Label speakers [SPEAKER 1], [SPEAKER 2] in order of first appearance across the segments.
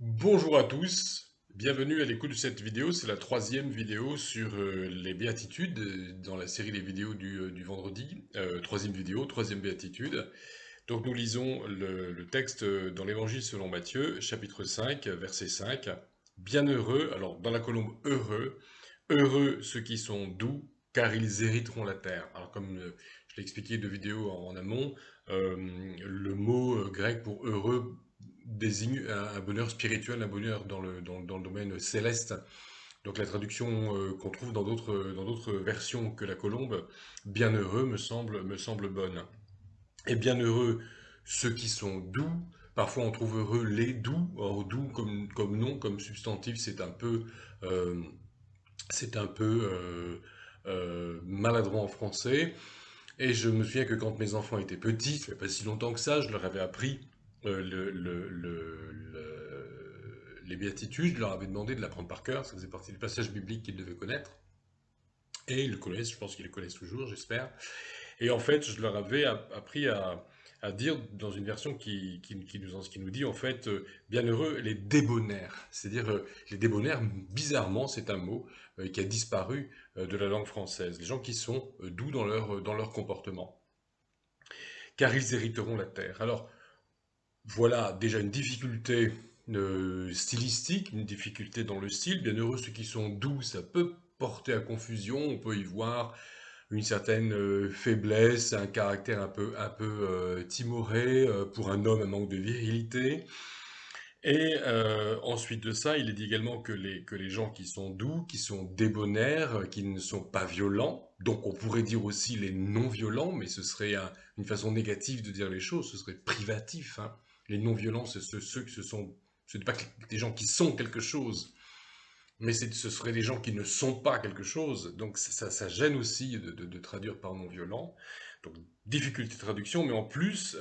[SPEAKER 1] Bonjour à tous, bienvenue à l'écoute de cette vidéo. C'est la troisième vidéo sur les béatitudes dans la série des vidéos du vendredi. Troisième vidéo, troisième béatitude. Donc nous lisons le texte dans l'Évangile selon Matthieu, chapitre 5, verset 5. Bienheureux, alors dans la colombe heureux, heureux ceux qui sont doux, car ils hériteront la terre. Alors comme je l'ai expliqué deux vidéos en amont, le mot grec pour heureux désigne un bonheur spirituel, un bonheur dans le domaine céleste. Donc la traduction qu'on trouve dans d'autres versions que la colombe, bienheureux me semble bonne. Et bienheureux ceux qui sont doux. Parfois on trouve heureux les doux. Or doux comme nom, comme substantif, euh, c'est un peu maladroit en français. Et je me souviens que quand mes enfants étaient petits, ça fait pas si longtemps que ça, je leur avais appris les béatitudes, je leur avais demandé de l'apprendre par cœur, ça faisait partie du passage biblique qu'ils devaient connaître. Et ils le connaissent, je pense qu'ils le connaissent toujours, j'espère. Et en fait, je leur avais appris à dire dans une version qui nous dit en fait bienheureux les débonnaires. C'est-à-dire les débonnaires, bizarrement, c'est un mot qui a disparu de la langue française. Les gens qui sont doux dans leur comportement. Car ils hériteront la terre. Alors voilà déjà une difficulté stylistique, une difficulté dans le style. Bienheureux ceux qui sont doux, ça peut porter à confusion. On peut y voir une certaine faiblesse, un caractère un peu timoré, pour un homme, un manque de virilité. Et ensuite de ça, il est dit également que les gens qui sont doux, qui sont débonnaires, qui ne sont pas violents, donc on pourrait dire aussi les non-violents, mais ce serait une façon négative de dire les choses, ce serait privatif, hein. Les non-violents, ce n'est pas des gens qui sont quelque chose, mais ce seraient des gens qui ne sont pas quelque chose. Donc ça gêne aussi de traduire par non-violent. Donc difficulté de traduction, mais en plus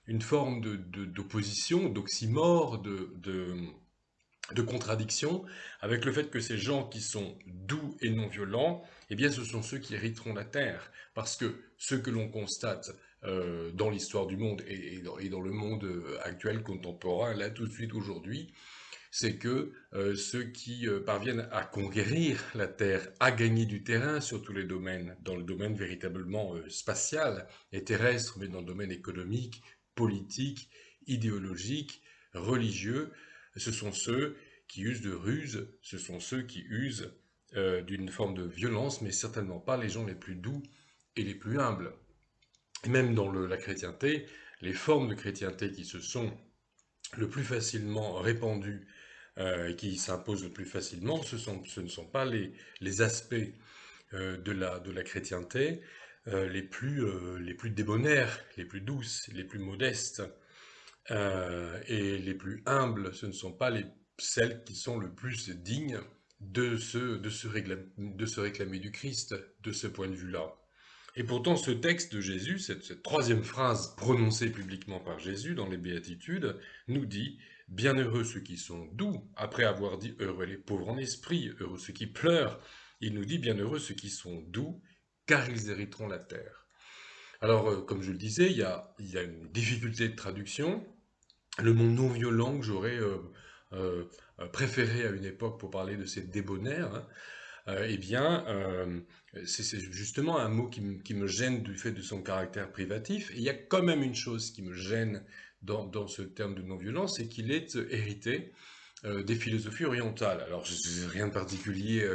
[SPEAKER 1] une forme d'opposition, d'oxymore, de contradiction, avec le fait que ces gens qui sont doux et non violents, eh bien ce sont ceux qui hériteront la terre. Parce que ce que l'on constate dans l'histoire du monde et dans le monde actuel, contemporain, là tout de suite aujourd'hui, c'est que ceux qui parviennent à conquérir la Terre, à gagner du terrain sur tous les domaines, dans le domaine véritablement spatial et terrestre, mais dans le domaine économique, politique, idéologique, religieux, ce sont ceux qui usent de ruse, ce sont ceux qui usent d'une forme de violence, mais certainement pas les gens les plus doux et les plus humbles. Et même dans la chrétienté, les formes de chrétienté qui se sont le plus facilement répandues qui s'imposent le plus facilement, ce ne sont pas les aspects de la chrétienté les plus débonnaires, les plus douces, les plus modestes et les plus humbles. Ce ne sont pas celles qui sont le plus dignes de se réclamer du Christ de ce point de vue-là. Et pourtant, ce texte de Jésus, cette troisième phrase prononcée publiquement par Jésus dans les Béatitudes, nous dit bienheureux ceux qui sont doux, après avoir dit heureux les pauvres en esprit, heureux ceux qui pleurent. Il nous dit bienheureux ceux qui sont doux, car ils hériteront la terre. Alors, comme je le disais, il y a une difficulté de traduction. Le mot non violent que j'aurais euh, préféré à une époque pour parler de ces débonnaires, hein, eh bien, c'est justement un mot qui me gêne du fait de son caractère privatif. Et il y a quand même une chose qui me gêne dans ce terme de non-violence, c'est qu'il est hérité des philosophies orientales. Alors, je n'ai rien de particulier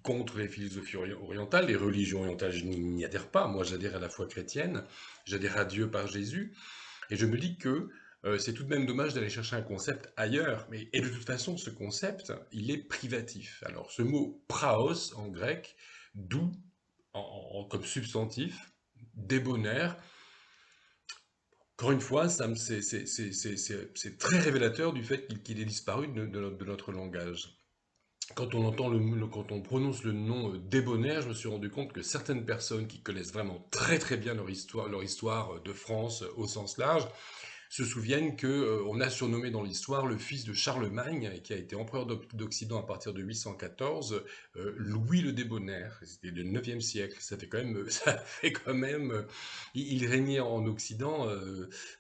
[SPEAKER 1] contre les philosophies orientales, les religions orientales, je n'y adhère pas. Moi, j'adhère à la foi chrétienne, j'adhère à Dieu par Jésus, et je me dis que c'est tout de même dommage d'aller chercher un concept ailleurs. Et de toute façon, ce concept, il est privatif. Alors, ce mot praos en grec, doux comme substantif, débonnaire, encore une fois, c'est très révélateur du fait qu'il ait disparu de notre langage. Quand on entend quand on prononce le nom débonnaire, je me suis rendu compte que certaines personnes qui connaissent vraiment très bien leur histoire de France au sens large, se souviennent que on a surnommé dans l'histoire le fils de Charlemagne, qui a été empereur d'Occident à partir de 814, Louis le Débonnaire. C'était le 9e siècle. Ça fait quand même, ça fait quand même. Il régnait en Occident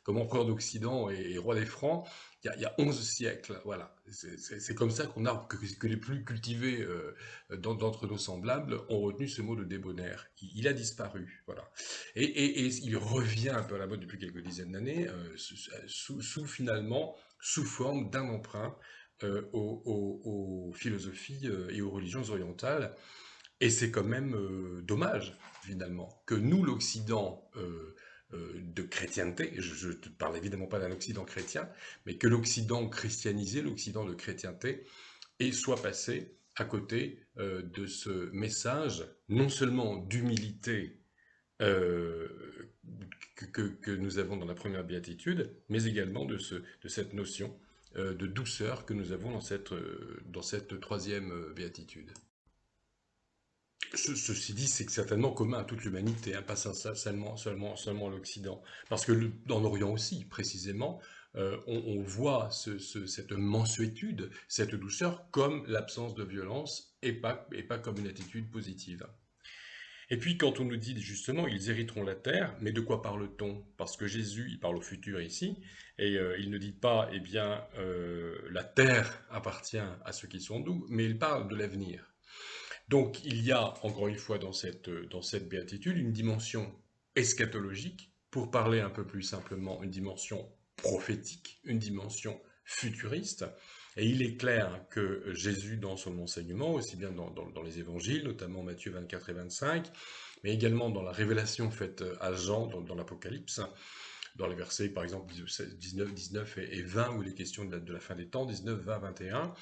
[SPEAKER 1] comme empereur d'Occident et roi des Francs il y a 11 siècles, voilà. C'est comme ça que les plus cultivés d'entre nos semblables ont retenu ce mot de débonnaire. Il a disparu, voilà. Et il revient un peu à la mode depuis quelques dizaines d'années, finalement, sous forme d'un emprunt aux philosophies et aux religions orientales. Et c'est quand même dommage, finalement, que nous, l'Occident de chrétienté, je ne te parle évidemment pas d'un Occident chrétien, mais que l'Occident christianisé, l'Occident de chrétienté, et soit passé à côté de ce message, non seulement d'humilité euh, que nous avons dans la première béatitude, mais également de cette notion de douceur que nous avons dans cette troisième béatitude. Ceci dit, c'est certainement commun à toute l'humanité, hein, pas seulement l'Occident. Parce que dans l'Orient aussi, précisément, on voit cette mansuétude, cette douceur, comme l'absence de violence et pas comme une attitude positive. Et puis quand on nous dit justement, ils hériteront la terre, mais de quoi parle-t-on? Parce que Jésus, il parle au futur ici, et il ne dit pas, eh bien, la terre appartient à ceux qui sont doux, mais il parle de l'avenir. Donc il y a, encore une fois, dans cette béatitude, une dimension eschatologique, pour parler un peu plus simplement, une dimension prophétique, une dimension futuriste. Et il est clair que Jésus, dans son enseignement, aussi bien dans les évangiles, notamment Matthieu 24 et 25, mais également dans la révélation faite à Jean dans l'Apocalypse, dans les versets par exemple 19 et 20, où il est question de la fin des temps, 19, 20, 21,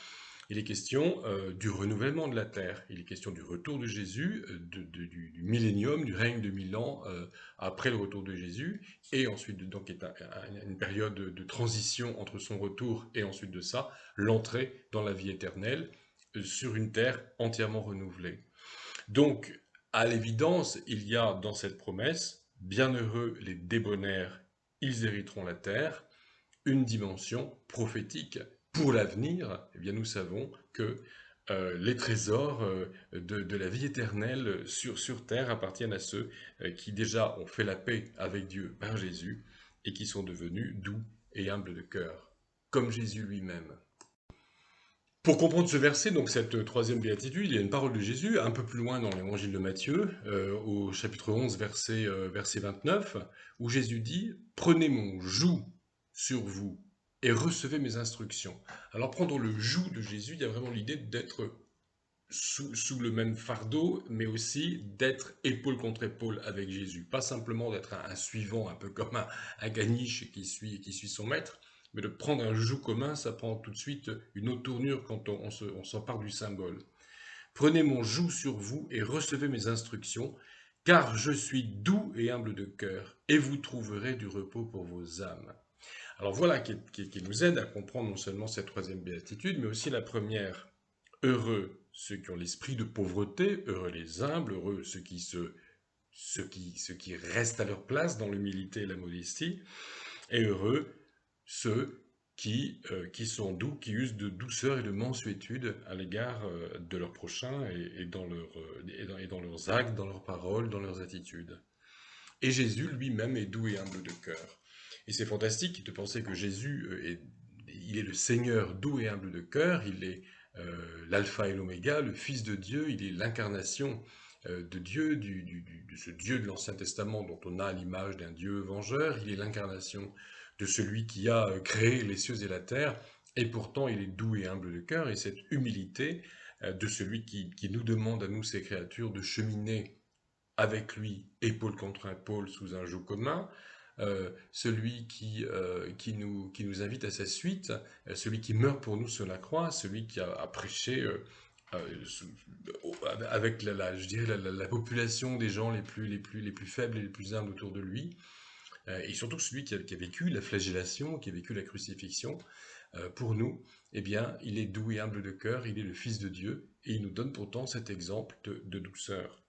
[SPEAKER 1] il est question du renouvellement de la terre, il est question du retour de Jésus, du millénium, du règne de 1000 ans après le retour de Jésus, et ensuite donc est une période de transition entre son retour et ensuite de ça, l'entrée dans la vie éternelle sur une terre entièrement renouvelée. Donc, à l'évidence, il y a dans cette promesse, bienheureux les débonnaires, ils hériteront la terre, une dimension prophétique. Pour l'avenir, eh bien, nous savons que les trésors de la vie éternelle sur terre appartiennent à ceux qui déjà ont fait la paix avec Dieu par Jésus et qui sont devenus doux et humbles de cœur, comme Jésus lui-même. Pour comprendre ce verset, donc cette troisième béatitude, il y a une parole de Jésus un peu plus loin dans l'évangile de Matthieu, au chapitre 11, verset 29, où Jésus dit: Prenez mon joug sur vous et recevez mes instructions. Alors, prendre le joug de Jésus, il y a vraiment l'idée d'être sous le même fardeau, mais aussi d'être épaule contre épaule avec Jésus. Pas simplement d'être un suivant, un peu comme un caniche qui suit son maître, mais de prendre un joug commun, ça prend tout de suite une autre tournure quand on s'empare du symbole. Prenez mon joug sur vous et recevez mes instructions, car je suis doux et humble de cœur, et vous trouverez du repos pour vos âmes. Alors voilà qui nous aide à comprendre non seulement cette troisième béatitude, mais aussi la première. Heureux ceux qui ont l'esprit de pauvreté, heureux les humbles, heureux ceux qui restent à leur place dans l'humilité et la modestie, et heureux ceux qui sont doux, qui usent de douceur et de mansuétude à l'égard de leurs prochains et dans leurs actes, dans leurs paroles, dans leurs attitudes. Et Jésus lui-même est doux et humble de cœur. Et c'est fantastique de penser que Jésus il est le Seigneur doux et humble de cœur, il est l'alpha et l'oméga, le Fils de Dieu, il est l'incarnation de Dieu, de ce Dieu de l'Ancien Testament dont on a l'image d'un Dieu vengeur, il est l'incarnation de celui qui a créé les cieux et la terre, et pourtant il est doux et humble de cœur, et cette humilité de celui qui nous demande à nous, ces créatures, de cheminer avec lui, épaule contre épaule, sous un joug commun, celui qui nous invite à sa suite, celui qui meurt pour nous sur la croix, celui qui a prêché sous- avec je dirais la population des gens les plus faibles et les plus humbles autour de lui, et surtout celui qui a vécu la flagellation, qui a vécu la crucifixion, pour nous, eh bien, il est doux et humble de cœur, il est le Fils de Dieu, et il nous donne pourtant cet exemple de douceur.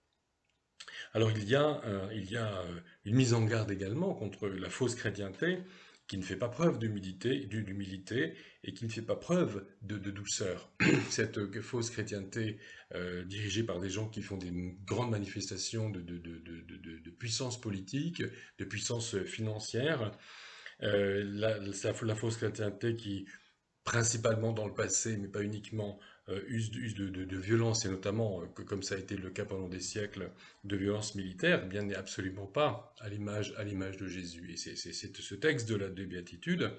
[SPEAKER 1] Alors il y a une mise en garde également contre la fausse chrétienté qui ne fait pas preuve d'humilité et qui ne fait pas preuve de douceur. Cette fausse chrétienté dirigée par des gens qui font des grandes manifestations de puissance politique, de puissance financière, La fausse chrétienté qui, principalement dans le passé, mais pas uniquement, use de violence, et notamment, comme ça a été le cas pendant des siècles, de violence militaire, eh bien n'est absolument pas à l'image de Jésus. Et c'est ce texte de la des Béatitudes,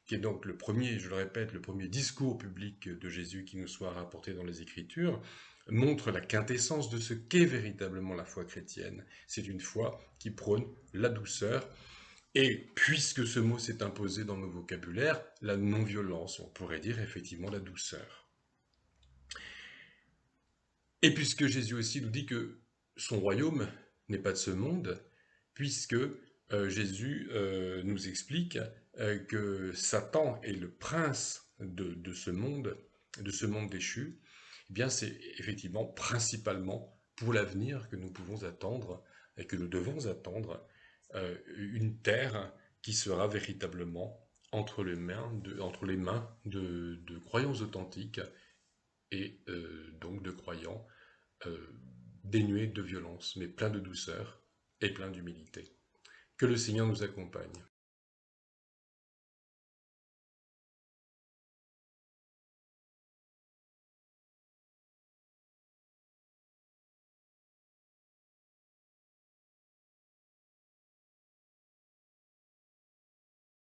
[SPEAKER 1] qui est donc le premier, je le répète, le premier discours public de Jésus qui nous soit rapporté dans les Écritures, montre la quintessence de ce qu'est véritablement la foi chrétienne. C'est une foi qui prône la douceur, et puisque ce mot s'est imposé dans nos vocabulaires, la non-violence, on pourrait dire effectivement la douceur. Et puisque Jésus aussi nous dit que son royaume n'est pas de ce monde, puisque Jésus nous explique que Satan est le prince de ce monde déchu, eh bien c'est effectivement principalement pour l'avenir que nous pouvons attendre et que nous devons attendre une terre qui sera véritablement entre les mains de croyants authentiques et donc de croyants euh, dénués de violence, mais pleins de douceur et pleins d'humilité. Que le Seigneur nous accompagne.